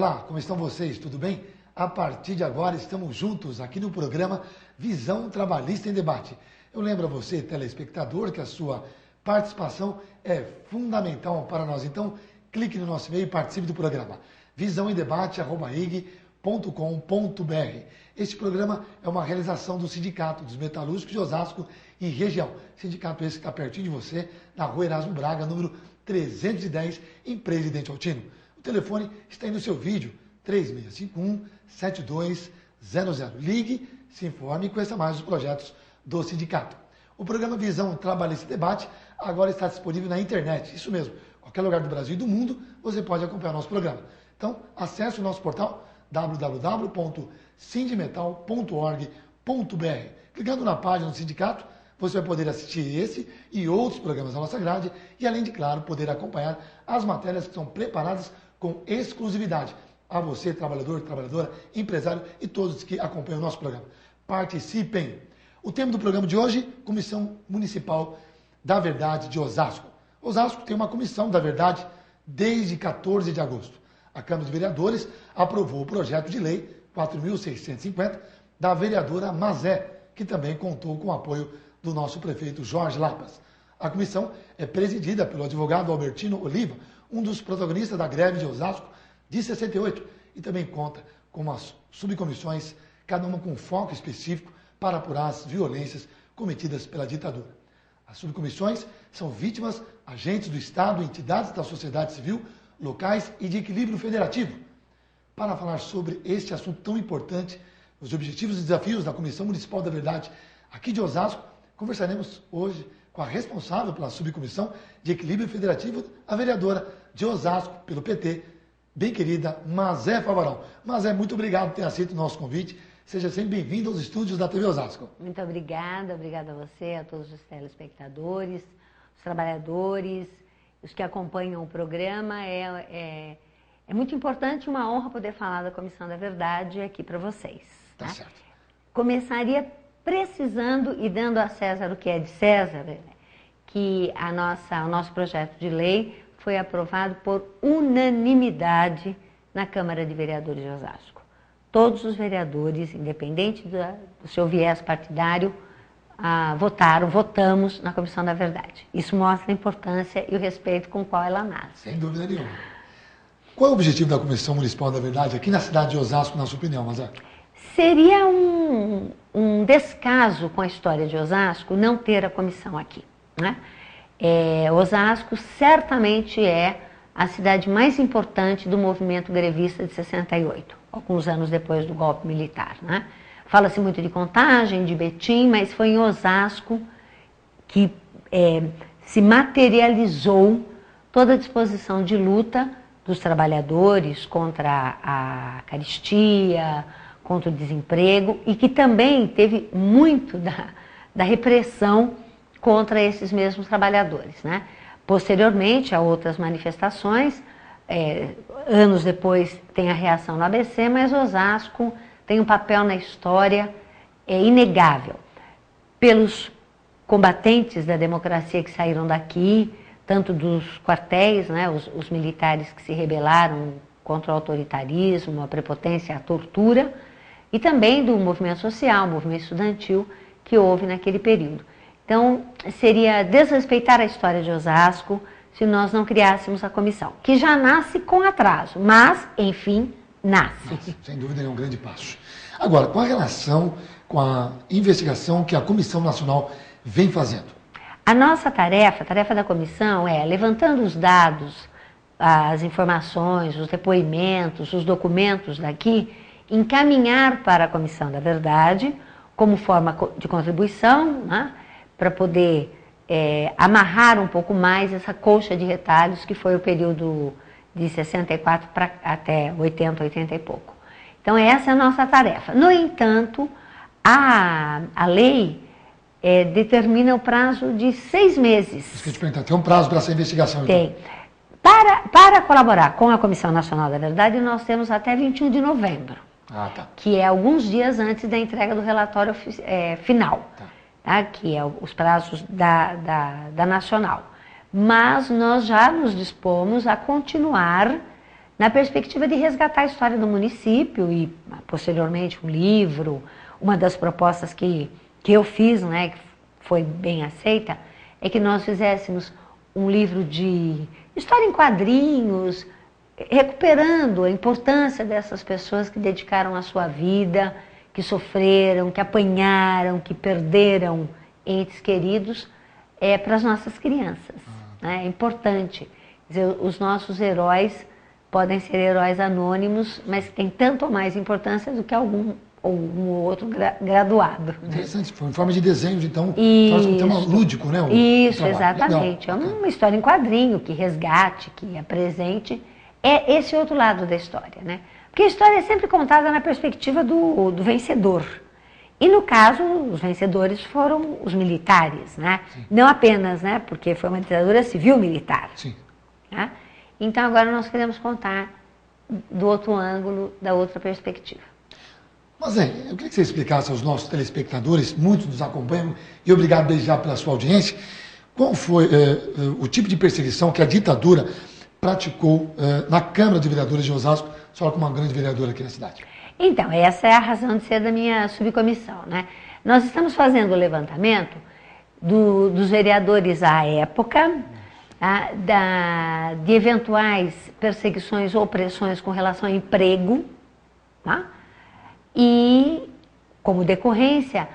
Olá, como estão vocês? Tudo bem? A partir de agora estamos juntos aqui no programa Visão Trabalhista em Debate. Eu lembro a você, telespectador, que a sua participação é fundamental para nós. Então, clique no nosso e-mail e participe do programa visãoemdebate@ig.com.br. Este programa é uma realização do Sindicato dos Metalúrgicos de Osasco e Região. Sindicato esse que está pertinho de você, na rua Erasmo Braga, número 310, em Presidente Altino. O telefone está aí no seu vídeo, 3651-7200. Ligue, se informe e conheça mais os projetos do sindicato. O programa Visão Trabalhista e Debate agora está disponível na internet. Isso mesmo, qualquer lugar do Brasil e do mundo, você pode acompanhar nosso programa. Então, acesse o nosso portal www.sindimetal.org.br. Clicando na página do sindicato, você vai poder assistir esse e outros programas da nossa grade e, além de, claro, poder acompanhar as matérias que são preparadas com exclusividade a você, trabalhador, trabalhadora, empresário e todos que acompanham o nosso programa. Participem! O tema do programa de hoje, Comissão Municipal da Verdade de Osasco. Osasco tem uma Comissão da Verdade desde 14 de agosto. A Câmara de Vereadores aprovou o projeto de lei 4.650 da vereadora Mazé, que também contou com o apoio do nosso prefeito Jorge Lapas. A comissão é presidida pelo advogado Albertino Oliva, um dos protagonistas da greve de Osasco de 68, e também conta com as subcomissões, cada uma com foco específico para apurar as violências cometidas pela ditadura. As subcomissões são vítimas, agentes do Estado, entidades da sociedade civil, locais e de equilíbrio federativo. Para falar sobre este assunto tão importante, os objetivos e desafios da Comissão Municipal da Verdade aqui de Osasco, conversaremos hoje com a responsável pela subcomissão de equilíbrio federativo, a vereadora de Osasco, pelo PT, bem querida Mazé Favarão. Mazé, muito obrigado por ter aceito o nosso convite. Seja sempre bem-vindo aos estúdios da TV Osasco. Muito obrigada a você, a todos os telespectadores, os trabalhadores, os que acompanham o programa. É muito importante, uma honra poder falar da Comissão da Verdade aqui para vocês. Tá certo. Começaria precisando e dando a César o que é de César, que o nosso projeto de lei foi aprovado por unanimidade na Câmara de Vereadores de Osasco. Todos os vereadores, independente do seu viés partidário, votamos na Comissão da Verdade. Isso mostra a importância e o respeito com o qual ela nasce. Sem dúvida nenhuma. Qual é o objetivo da Comissão Municipal da Verdade aqui na cidade de Osasco, na sua opinião, Mazé? Seria um descaso com a história de Osasco não ter a comissão aqui, né? Osasco certamente é a cidade mais importante do movimento grevista de 68, alguns anos depois do golpe militar, né? Fala-se muito de Contagem, de Betim, mas foi em Osasco que se materializou toda a disposição de luta dos trabalhadores contra a carestia, contra o desemprego, e que também teve muito da repressão contra esses mesmos trabalhadores, né? Posteriormente, a outras manifestações, anos depois tem a reação no ABC, mas Osasco tem um papel na história inegável. Pelos combatentes da democracia que saíram daqui, tanto dos quartéis, né, os militares que se rebelaram contra o autoritarismo, a prepotência, a tortura, e também do movimento social, movimento estudantil que houve naquele período. Então, seria desrespeitar a história de Osasco se nós não criássemos a comissão, que já nasce com atraso, mas, enfim, nasce. Nossa, sem dúvida, é um grande passo. Agora, com a relação com a investigação que a Comissão Nacional vem fazendo? A nossa tarefa, a tarefa da comissão é, levantando os dados, as informações, os depoimentos, os documentos daqui, encaminhar para a Comissão da Verdade como forma de contribuição, né, para poder amarrar um pouco mais essa colcha de retalhos que foi o período de 64 até 80, 80 e pouco. Então essa é a nossa tarefa. No entanto, a lei determina o prazo de 6 meses. Isso que eu te perguntar, tem um prazo para essa investigação? Então? Tem. Para colaborar com a Comissão Nacional da Verdade, nós temos até 21 de novembro. Ah, tá. Que é alguns dias antes da entrega do relatório final, tá? Que é os prazos da Nacional. Mas nós já nos dispomos a continuar na perspectiva de resgatar a história do município e, posteriormente, um livro. Uma das propostas que eu fiz, né, que foi bem aceita, é que nós fizéssemos um livro de história em quadrinhos, recuperando a importância dessas pessoas que dedicaram a sua vida, que sofreram, que apanharam, que perderam entes queridos, para as nossas crianças. Né? É importante. Quer dizer, os nossos heróis podem ser heróis anônimos, mas têm tanto ou mais importância do que algum outro graduado. Interessante, foi em forma de desenho, então, faz um tema lúdico, né? Isso, exatamente. Legal. É uma história em quadrinho, que resgate, que apresente. É esse outro lado da história, né? Porque a história é sempre contada na perspectiva do vencedor. E no caso, os vencedores foram os militares, né? Sim. Não apenas, né? Porque foi uma ditadura civil-militar. Sim. Né? Então agora nós queremos contar do outro ângulo, da outra perspectiva. Mas eu queria que você explicasse aos nossos telespectadores, muitos nos acompanham, e obrigado desde já pela sua audiência, qual foi o tipo de perseguição que a ditadura praticou na Câmara de Vereadores de Osasco, só como uma grande vereadora aqui na cidade. Então, essa é a razão de ser da minha subcomissão, né? Nós estamos fazendo o levantamento dos vereadores à época, de eventuais perseguições ou pressões com relação ao emprego, tá? E, como decorrência,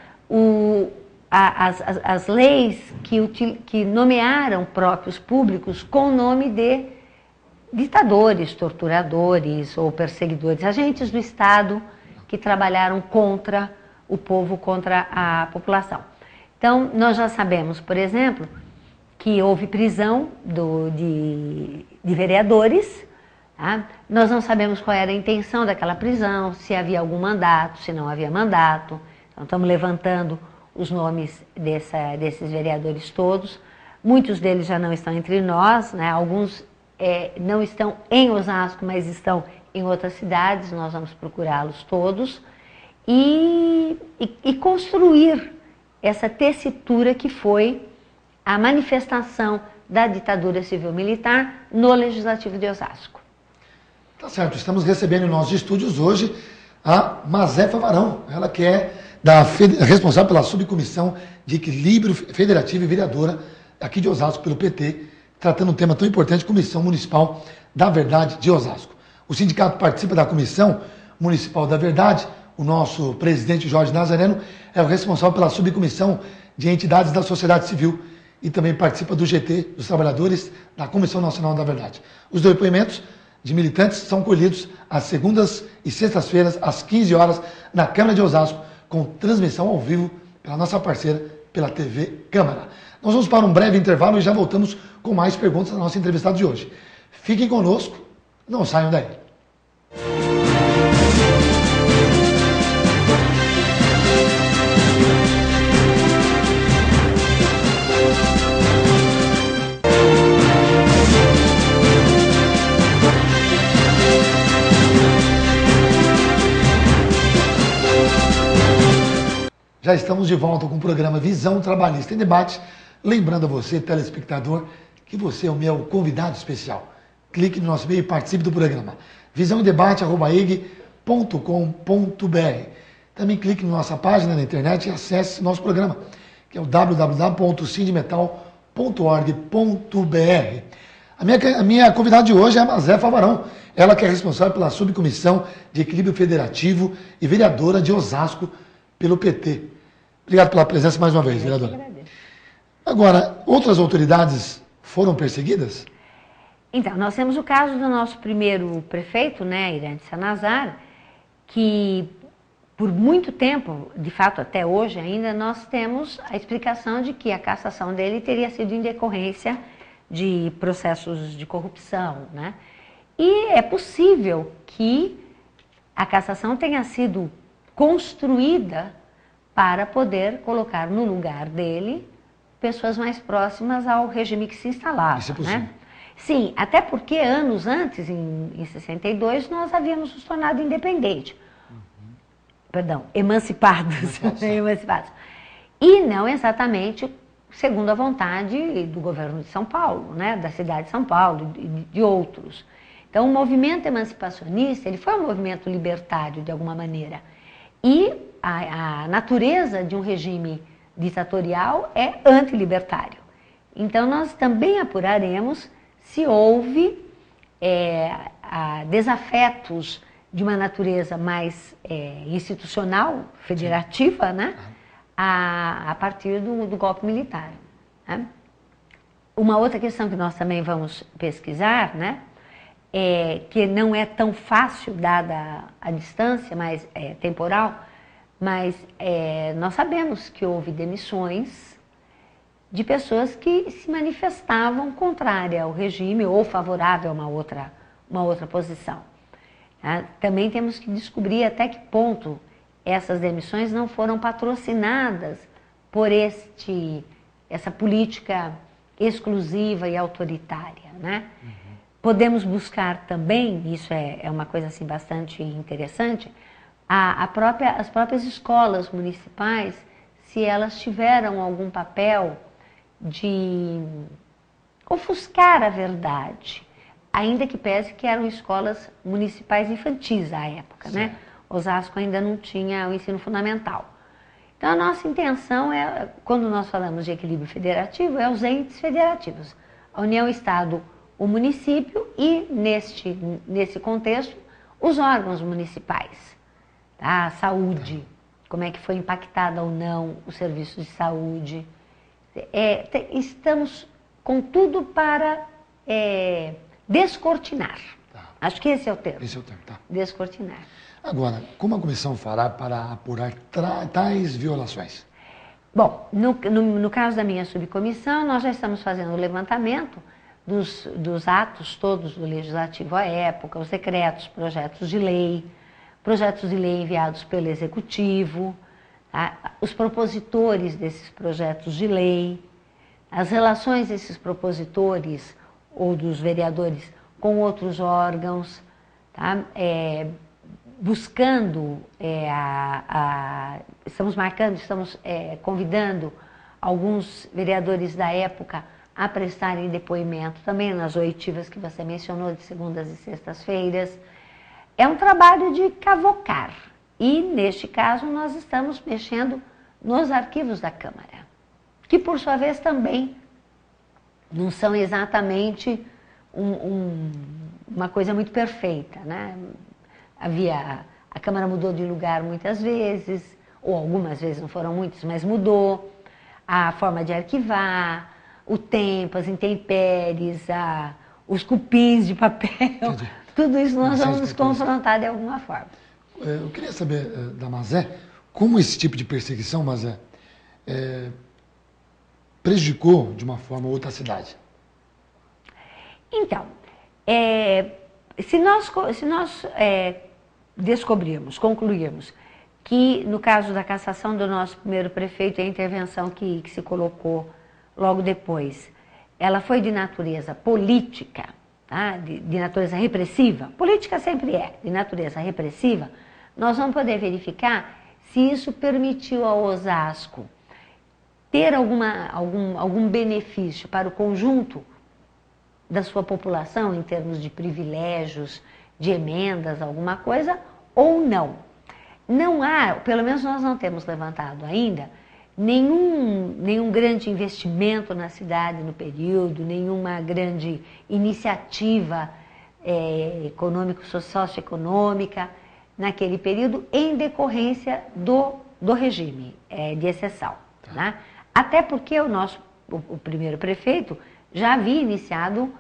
as leis que nomearam próprios públicos com o nome de ditadores, torturadores ou perseguidores, agentes do Estado que trabalharam contra o povo, contra a população. Então, nós já sabemos, por exemplo, que houve prisão de vereadores. Tá? Nós não sabemos qual era a intenção daquela prisão, se havia algum mandato, se não havia mandato. Então, estamos levantando os nomes desses vereadores todos. Muitos deles já não estão entre nós, né? Alguns não estão em Osasco, mas estão em outras cidades. Nós vamos procurá-los todos e construir essa tessitura que foi a manifestação da ditadura civil-militar no Legislativo de Osasco. Tá certo, estamos recebendo em nossos estúdios hoje a Mazefa Varão, ela que é responsável pela Subcomissão de Equilíbrio Federativo e vereadora aqui de Osasco pelo PT, tratando um tema tão importante, Comissão Municipal da Verdade de Osasco. O sindicato participa da Comissão Municipal da Verdade, o nosso presidente Jorge Nazareno é o responsável pela Subcomissão de Entidades da Sociedade Civil e também participa do GT, dos Trabalhadores, da Comissão Nacional da Verdade. Os depoimentos de militantes são colhidos às segundas e sextas-feiras, às 15 horas, na Câmara de Osasco, com transmissão ao vivo pela nossa parceira, pela TV Câmara. Nós vamos para um breve intervalo e já voltamos com mais perguntas da nossa entrevistada de hoje. Fiquem conosco, não saiam daí. Já estamos de volta com o programa Visão Trabalhista em Debate. Lembrando a você, telespectador, que você é o meu convidado especial. Clique no nosso e-mail e participe do programa. visãoemdebate@eg.com.br. Também clique na nossa página na internet e acesse nosso programa, que é o www.sindimetal.org.br. A minha convidada de hoje é a Mazefa Varão, ela que é responsável pela Subcomissão de Equilíbrio Federativo e vereadora de Osasco pelo PT. Obrigado pela presença mais uma vez, vereadora. Agora, outras autoridades foram perseguidas? Então, nós temos o caso do nosso primeiro prefeito, né, Irantes Sanazar, que por muito tempo, de fato até hoje ainda, nós temos a explicação de que a cassação dele teria sido em decorrência de processos de corrupção, né? E é possível que a cassação tenha sido construída para poder colocar no lugar dele pessoas mais próximas ao regime que se instalava. Isso é possível. Né? Sim, até porque anos antes, em 62, nós havíamos nos tornado independentes. Perdão, emancipados. Emancipados. E não exatamente segundo a vontade do governo de São Paulo, né? Da cidade de São Paulo e de outros. Então, o movimento emancipacionista, ele foi um movimento libertário, de alguma maneira. E a natureza de um regime ditatorial é antilibertário. Então, nós também apuraremos se houve desafetos de uma natureza mais institucional, federativa, né? A partir do golpe militar. Né? Uma outra questão que nós também vamos pesquisar, né? Que não é tão fácil, dada a distância mais temporal, mas nós sabemos que houve demissões de pessoas que se manifestavam contrária ao regime ou favorável a uma outra posição. Tá? Também temos que descobrir até que ponto essas demissões não foram patrocinadas por essa política exclusiva e autoritária, né? Podemos buscar também, isso é uma coisa assim bastante interessante, as próprias escolas municipais, se elas tiveram algum papel de ofuscar a verdade, ainda que pese que eram escolas municipais infantis à época, né? Osasco ainda não tinha o ensino fundamental. Então, a nossa intenção quando nós falamos de equilíbrio federativo, é os entes federativos. A União, o Estado, o município e, nesse contexto, os órgãos municipais. Tá? A saúde, como é que foi impactada ou não o serviço de saúde. Estamos com tudo para descortinar. Tá. Acho que esse é o termo. Esse é o termo, tá. Descortinar. Agora, como a comissão fará para apurar tais violações? Bom, no caso da minha subcomissão, nós já estamos fazendo o levantamento dos atos todos do Legislativo à época, os decretos, projetos de lei enviados pelo Executivo, tá? Os propositores desses projetos de lei, as relações desses propositores ou dos vereadores com outros órgãos, tá? Buscando, estamos convidando alguns vereadores da época a prestarem depoimento também nas oitivas que você mencionou, de segundas e sextas-feiras. É um trabalho de cavocar e, neste caso, nós estamos mexendo nos arquivos da Câmara, que, por sua vez, também não são exatamente uma coisa muito perfeita, né? A Câmara mudou de lugar muitas vezes, ou algumas vezes, não foram muitas, mas mudou a forma de arquivar, o tempo, as intempéries, os cupins de papel. Entendi. Tudo isso nós vamos nos confrontar de alguma forma. Eu queria saber da Mazé, como esse tipo de perseguição, Mazé, prejudicou de uma forma ou outra a cidade? Então, se nós concluirmos que, no caso da cassação do nosso primeiro prefeito, a intervenção que se colocou logo depois, ela foi de natureza política, tá? de natureza repressiva, política sempre de natureza repressiva, nós vamos poder verificar se isso permitiu a Osasco ter algum benefício para o conjunto da sua população, em termos de privilégios, de emendas, alguma coisa, ou não. Não há, pelo menos nós não temos levantado ainda, nenhum grande investimento na cidade no período, nenhuma grande iniciativa socioeconômica naquele período, em decorrência do regime de exceção. Tá. Né? Até porque o primeiro prefeito já havia iniciado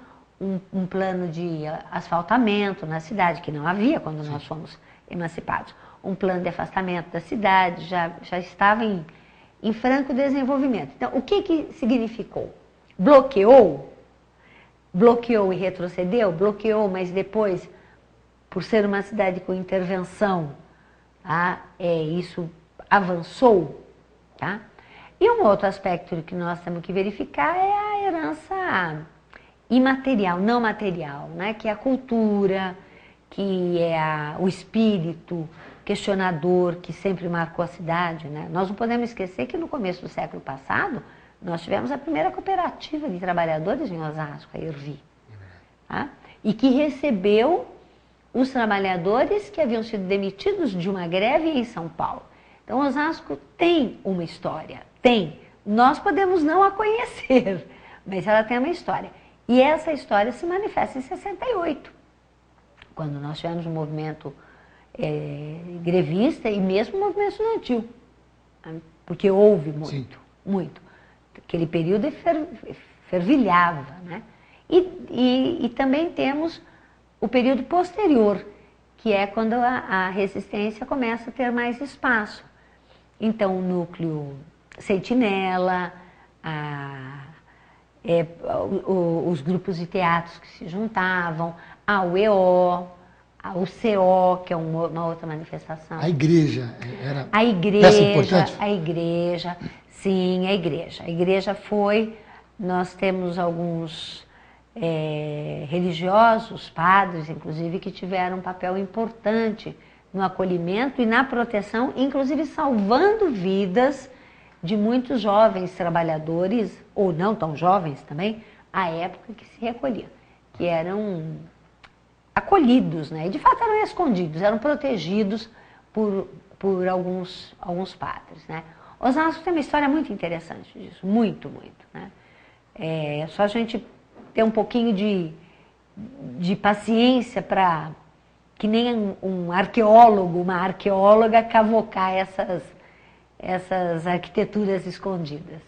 um plano de asfaltamento na cidade, que não havia quando nós fomos emancipados. Um plano de afastamento da cidade, já estava em franco desenvolvimento. Então, o que significou? Bloqueou e retrocedeu? Bloqueou, mas depois, por ser uma cidade com intervenção, tá? Isso avançou. Tá? E um outro aspecto que nós temos que verificar é a herança imaterial, não material, né? Que é a cultura, que é o espírito questionador que sempre marcou a cidade. Né? Nós não podemos esquecer que no começo do século passado, nós tivemos a primeira cooperativa de trabalhadores em Osasco, a Ervi. tá? E que recebeu os trabalhadores que haviam sido demitidos de uma greve em São Paulo. Então, Osasco tem uma história, tem. Nós podemos não a conhecer, mas ela tem uma história. E essa história se manifesta em 68, quando nós tivemos um movimento grevista e mesmo um movimento estudantil, porque houve muito, sim, muito. Aquele período fervilhava, né? E também temos o período posterior, que é quando a resistência começa a ter mais espaço. Então, o núcleo Sentinela, os grupos de teatros que se juntavam, a UEO, a UCO, que é uma outra manifestação. A igreja era peça importante? A igreja, sim, a igreja. A igreja foi, nós temos alguns religiosos, padres, inclusive, que tiveram um papel importante no acolhimento e na proteção, inclusive salvando vidas de muitos jovens trabalhadores, ou não tão jovens também, à época que se recolhiam, que eram acolhidos, né? E de fato eram escondidos, eram protegidos por alguns padres, né? Osasco tem uma história muito interessante disso, muito, muito, né? É só a gente ter um pouquinho de paciência para, que nem um arqueólogo, uma arqueóloga, cavocar essas arquiteturas escondidas.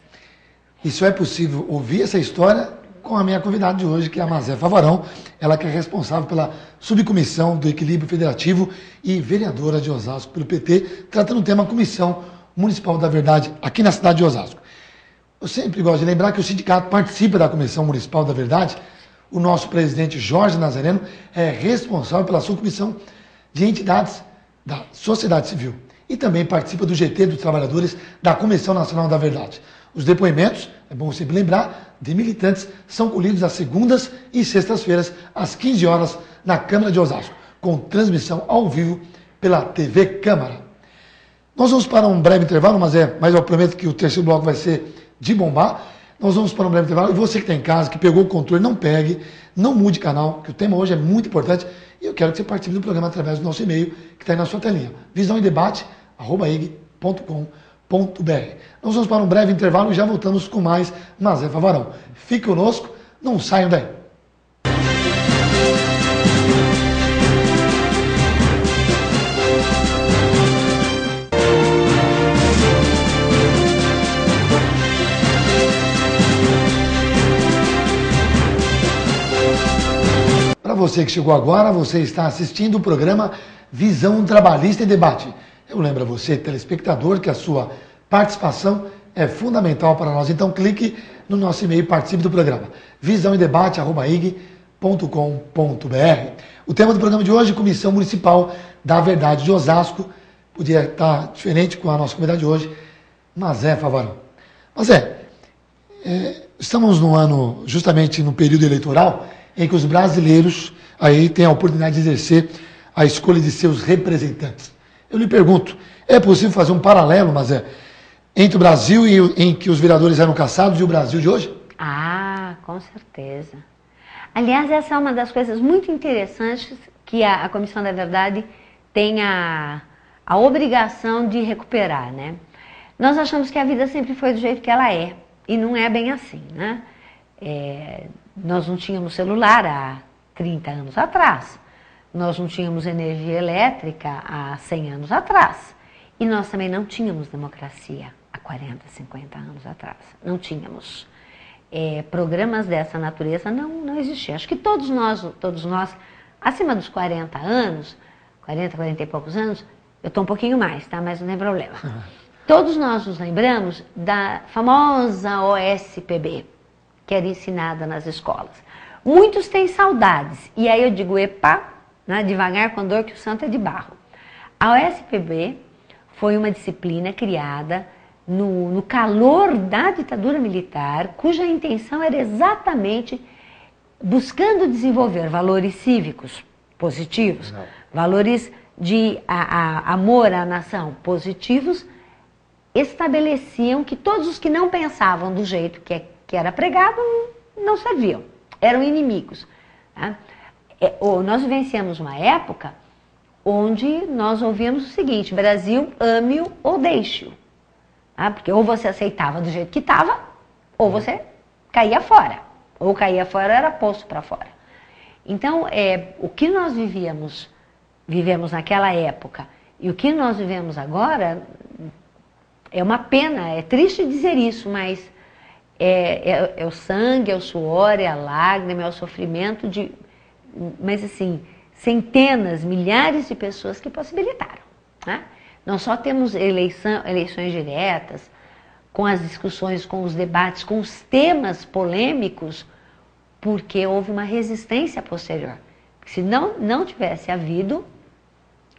E só é possível ouvir essa história com a minha convidada de hoje, que é a Mazé Favarão, ela que é responsável pela subcomissão do Equilíbrio Federativo e vereadora de Osasco pelo PT, tratando o tema Comissão Municipal da Verdade aqui na cidade de Osasco. Eu sempre gosto de lembrar que o sindicato participa da Comissão Municipal da Verdade. O nosso presidente Jorge Nazareno é responsável pela subcomissão de entidades da sociedade civil e também participa do GT dos Trabalhadores da Comissão Nacional da Verdade. Os depoimentos, é bom sempre lembrar, de militantes são colhidos às segundas e sextas-feiras, às 15 horas, na Câmara de Osasco, com transmissão ao vivo pela TV Câmara. Nós vamos para um breve intervalo, mas eu prometo que o terceiro bloco vai ser de bombar. Nós vamos para um breve intervalo, e você que está em casa, que pegou o controle, não pegue, não mude canal, que o tema hoje é muito importante, e eu quero que você participe do programa através do nosso e-mail, que está aí na sua telinha, visãoemdebate@ig.com.br. Nós vamos para um breve intervalo e já voltamos com mais Mazé Favarão. Fique conosco, não saiam daí. Para você que chegou agora, você está assistindo o programa Visão Trabalhista em Debate. Eu lembro a você, telespectador, que a sua participação é fundamental para nós. Então clique no nosso e-mail e participe do programa. visãoemdebate@ig.com.br. O tema do programa de hoje, Comissão Municipal da Verdade de Osasco. Podia estar diferente com a nossa convidada de hoje, Mazé Favarão. Mazé, estamos no ano, justamente no período eleitoral, em que os brasileiros aí têm a oportunidade de exercer a escolha de seus representantes. Eu lhe pergunto, é possível fazer um paralelo, Mazé, entre o Brasil em que os vereadores eram caçados e o Brasil de hoje? Ah, com certeza. Aliás, essa é uma das coisas muito interessantes que a Comissão da Verdade tem a obrigação de recuperar, né? Nós achamos que a vida sempre foi do jeito que ela é, e não é bem assim, né? Nós não tínhamos celular há 30 anos atrás, nós não tínhamos energia elétrica há 100 anos atrás, e nós também não tínhamos democracia há 40, 50 anos atrás, não tínhamos. Programas dessa natureza não existiam. Acho que todos nós, acima dos 40 anos, 40 e poucos anos, eu estou um pouquinho mais, tá? Mas não tem problema. Todos nós nos lembramos da famosa OSPB, que era ensinada nas escolas. Muitos têm saudades, e aí eu digo, epa, né, devagar com dor que o santo é de barro. A OSPB foi uma disciplina criada no calor da ditadura militar, cuja intenção era exatamente buscando desenvolver valores cívicos positivos, valores de amor à nação positivos, estabeleciam que todos os que não pensavam do jeito que era pregado não serviam, eram inimigos. Tá? Nós vivenciamos uma época onde nós ouvíamos o seguinte: Brasil, ame-o ou deixe-o. Tá? Porque ou você aceitava do jeito que estava, ou você caía fora. Ou caía fora, era posto para fora. Então, o que nós vivemos naquela época e o que nós vivemos agora, é uma pena, é triste dizer isso, mas é o sangue, é o suor, é a lágrima, é o sofrimento mas assim, centenas, milhares de pessoas que possibilitaram. Né? Nós só temos eleições diretas, com as discussões, com os debates, com os temas polêmicos, porque houve uma resistência posterior. Se não tivesse havido,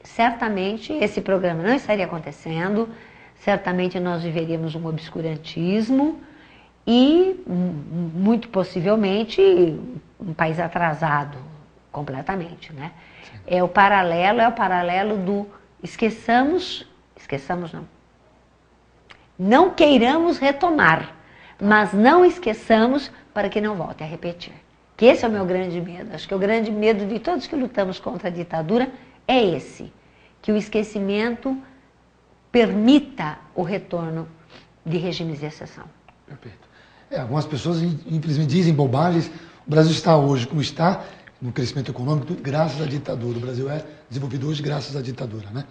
certamente esse programa não estaria acontecendo, certamente nós viveríamos um obscurantismo e, muito possivelmente, um país atrasado completamente, né? O paralelo do esqueçamos não queiramos retomar, mas não esqueçamos para que não volte a repetir. Que esse é o meu grande medo. Acho que o grande medo de todos que lutamos contra a ditadura é esse, que o esquecimento permita o retorno de regimes de exceção. Perfeito. Algumas pessoas, infelizmente, dizem bobagens. O Brasil está hoje como está, no crescimento econômico, graças à ditadura. O Brasil é desenvolvido hoje graças à ditadura, né?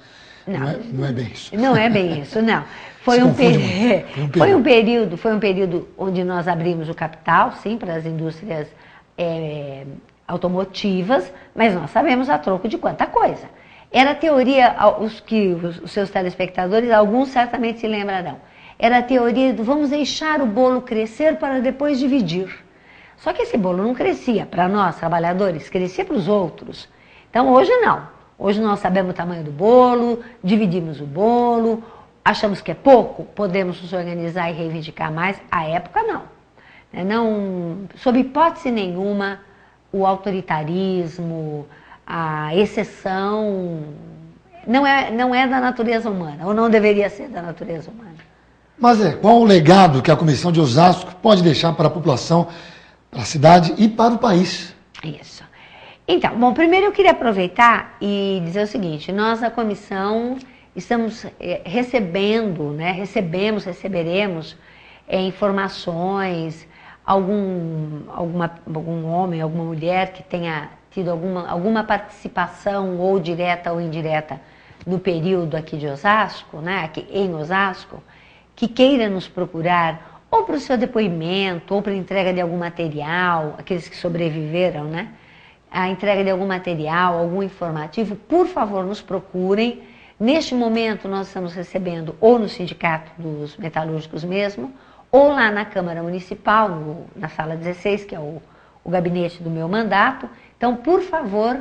Não é bem isso. Não é bem isso, não. Foi um período onde nós abrimos o capital, sim, para as indústrias automotivas, mas nós sabemos a troco de quanta coisa. Era a teoria, os seus telespectadores, alguns certamente se lembrarão, era a teoria do vamos deixar o bolo crescer para depois dividir. Só que esse bolo não crescia para nós, trabalhadores, crescia para os outros. Então hoje não. Hoje nós sabemos o tamanho do bolo, dividimos o bolo, achamos que é pouco, podemos nos organizar e reivindicar mais. À época não, sob hipótese nenhuma, o autoritarismo, a exceção, não é da natureza humana, ou não deveria ser da natureza humana. Mas qual o legado que a Comissão de Osasco pode deixar para a população, para a cidade e para o país? Isso. Então, bom, primeiro eu queria aproveitar e dizer o seguinte: nós, a comissão, estamos receberemos informações, algum homem, alguma mulher que tenha tido alguma participação, ou direta ou indireta, no período aqui de Osasco, né, aqui em Osasco, que queira nos procurar, ou para o seu depoimento, ou para a entrega de algum material, aqueles que sobreviveram, né? A entrega de algum material, algum informativo, por favor, nos procurem. Neste momento, nós estamos recebendo ou no Sindicato dos Metalúrgicos mesmo, ou lá na Câmara Municipal, na Sala 16, que é o gabinete do meu mandato. Então, por favor,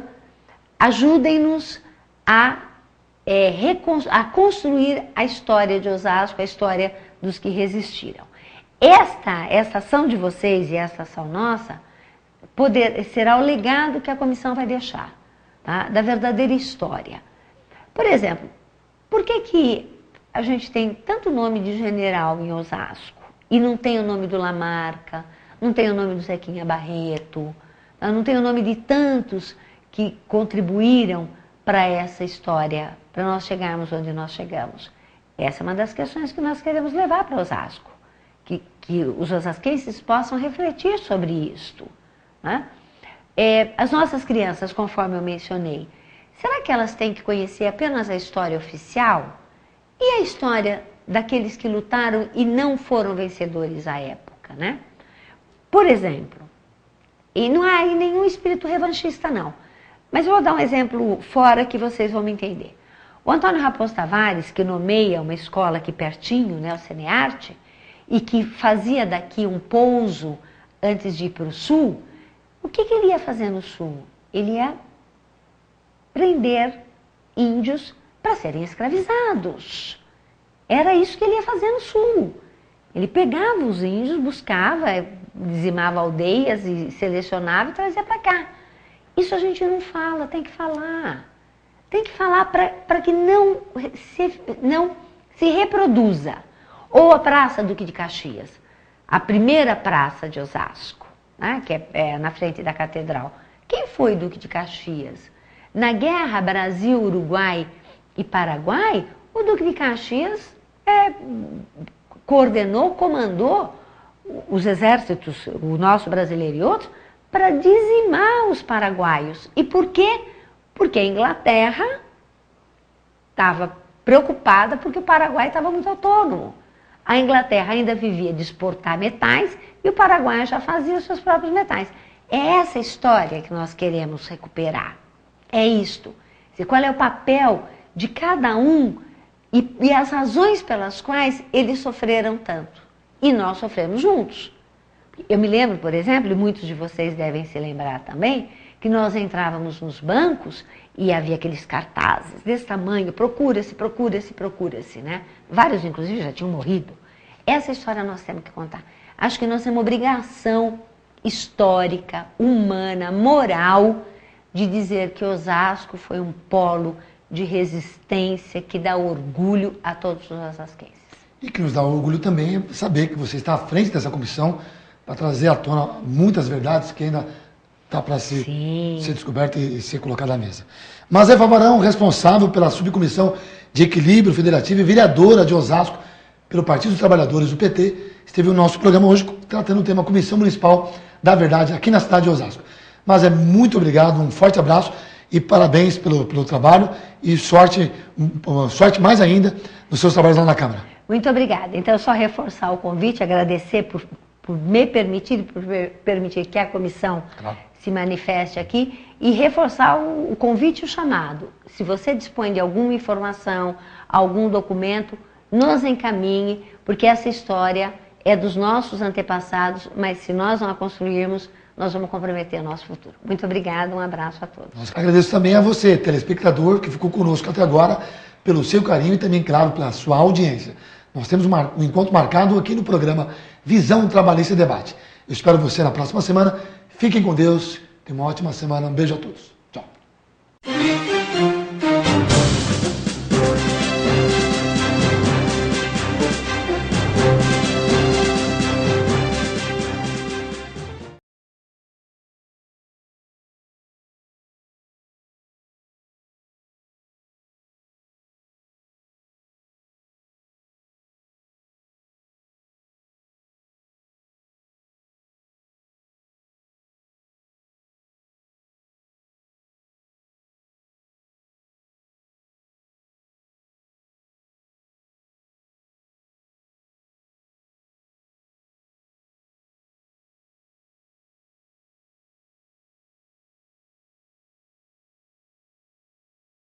ajudem-nos a construir a história de Osasco, a história dos que resistiram. Esta ação de vocês e esta ação nossa será o legado que a comissão vai deixar, tá? Da verdadeira história. Por exemplo, por que a gente tem tanto nome de general em Osasco e não tem o nome do Lamarca, não tem o nome do Zequinha Barreto, não tem o nome de tantos que contribuíram para essa história, para nós chegarmos onde nós chegamos? Essa é uma das questões que nós queremos levar para Osasco, que os osasquenses possam refletir sobre isto. Né? As nossas crianças, conforme eu mencionei, será que elas têm que conhecer apenas a história oficial? E a história daqueles que lutaram e não foram vencedores à época, né? Por exemplo, e não há aí nenhum espírito revanchista, não. Mas eu vou dar um exemplo fora que vocês vão me entender. O Antônio Raposo Tavares, que nomeia uma escola aqui pertinho, né, o Cinearte, e que fazia daqui um pouso antes de ir para o sul, o que ele ia fazer no sul? Ele ia prender índios para serem escravizados. Era isso que ele ia fazer no sul. Ele pegava os índios, buscava, dizimava aldeias e selecionava e trazia para cá. Isso a gente não fala, tem que falar. Tem que falar para que não se reproduza. Ou a Praça Duque de Caxias, a primeira praça de Osasco, né, que é na frente da catedral, Quem foi Duque de Caxias? Na guerra Brasil, Uruguai e Paraguai, o Duque de Caxias coordenou, comandou os exércitos, o nosso brasileiro e outros, para dizimar os paraguaios. E por quê? Porque a Inglaterra estava preocupada porque o Paraguai estava muito autônomo. A Inglaterra ainda vivia de exportar metais e o Paraguai já fazia os seus próprios metais. É essa história que nós queremos recuperar. É isto. Qual é o papel de cada um e as razões pelas quais eles sofreram tanto. E nós sofremos juntos. Eu me lembro, por exemplo, e muitos de vocês devem se lembrar também, que nós entrávamos nos bancos e havia aqueles cartazes desse tamanho, procura-se, procura-se, procura-se, né? Vários, inclusive, já tinham morrido. Essa história nós temos que contar. Acho que nós temos uma obrigação histórica, humana, moral, de dizer que Osasco foi um polo de resistência que dá orgulho a todos os osasquenses. E que nos dá orgulho também saber que você está à frente dessa comissão para trazer à tona muitas verdades que ainda está para ser descoberta e ser colocada à mesa. Mas Eva Barão, responsável pela subcomissão de equilíbrio federativo e vereadora de Osasco pelo Partido dos Trabalhadores do PT, esteve no nosso programa hoje tratando o tema Comissão Municipal da Verdade aqui na cidade de Osasco. Mas muito obrigado, um forte abraço e parabéns pelo trabalho e sorte mais ainda nos seus trabalhos lá na Câmara. Muito obrigada. Então, só reforçar o convite, agradecer por me permitir, por permitir que a comissão se manifeste aqui e reforçar o convite e o chamado. Se você dispõe de alguma informação, algum documento, nos encaminhe, porque essa história é dos nossos antepassados, mas se nós não a construirmos, nós vamos comprometer o nosso futuro. Muito obrigada, um abraço a todos. Agradeço também a você, telespectador, que ficou conosco até agora, pelo seu carinho e também, claro, pela sua audiência. Nós temos um encontro marcado aqui no programa Visão Trabalhista e Debate. Eu espero você na próxima semana. Fiquem com Deus. Tenham uma ótima semana. Um beijo a todos. Tchau.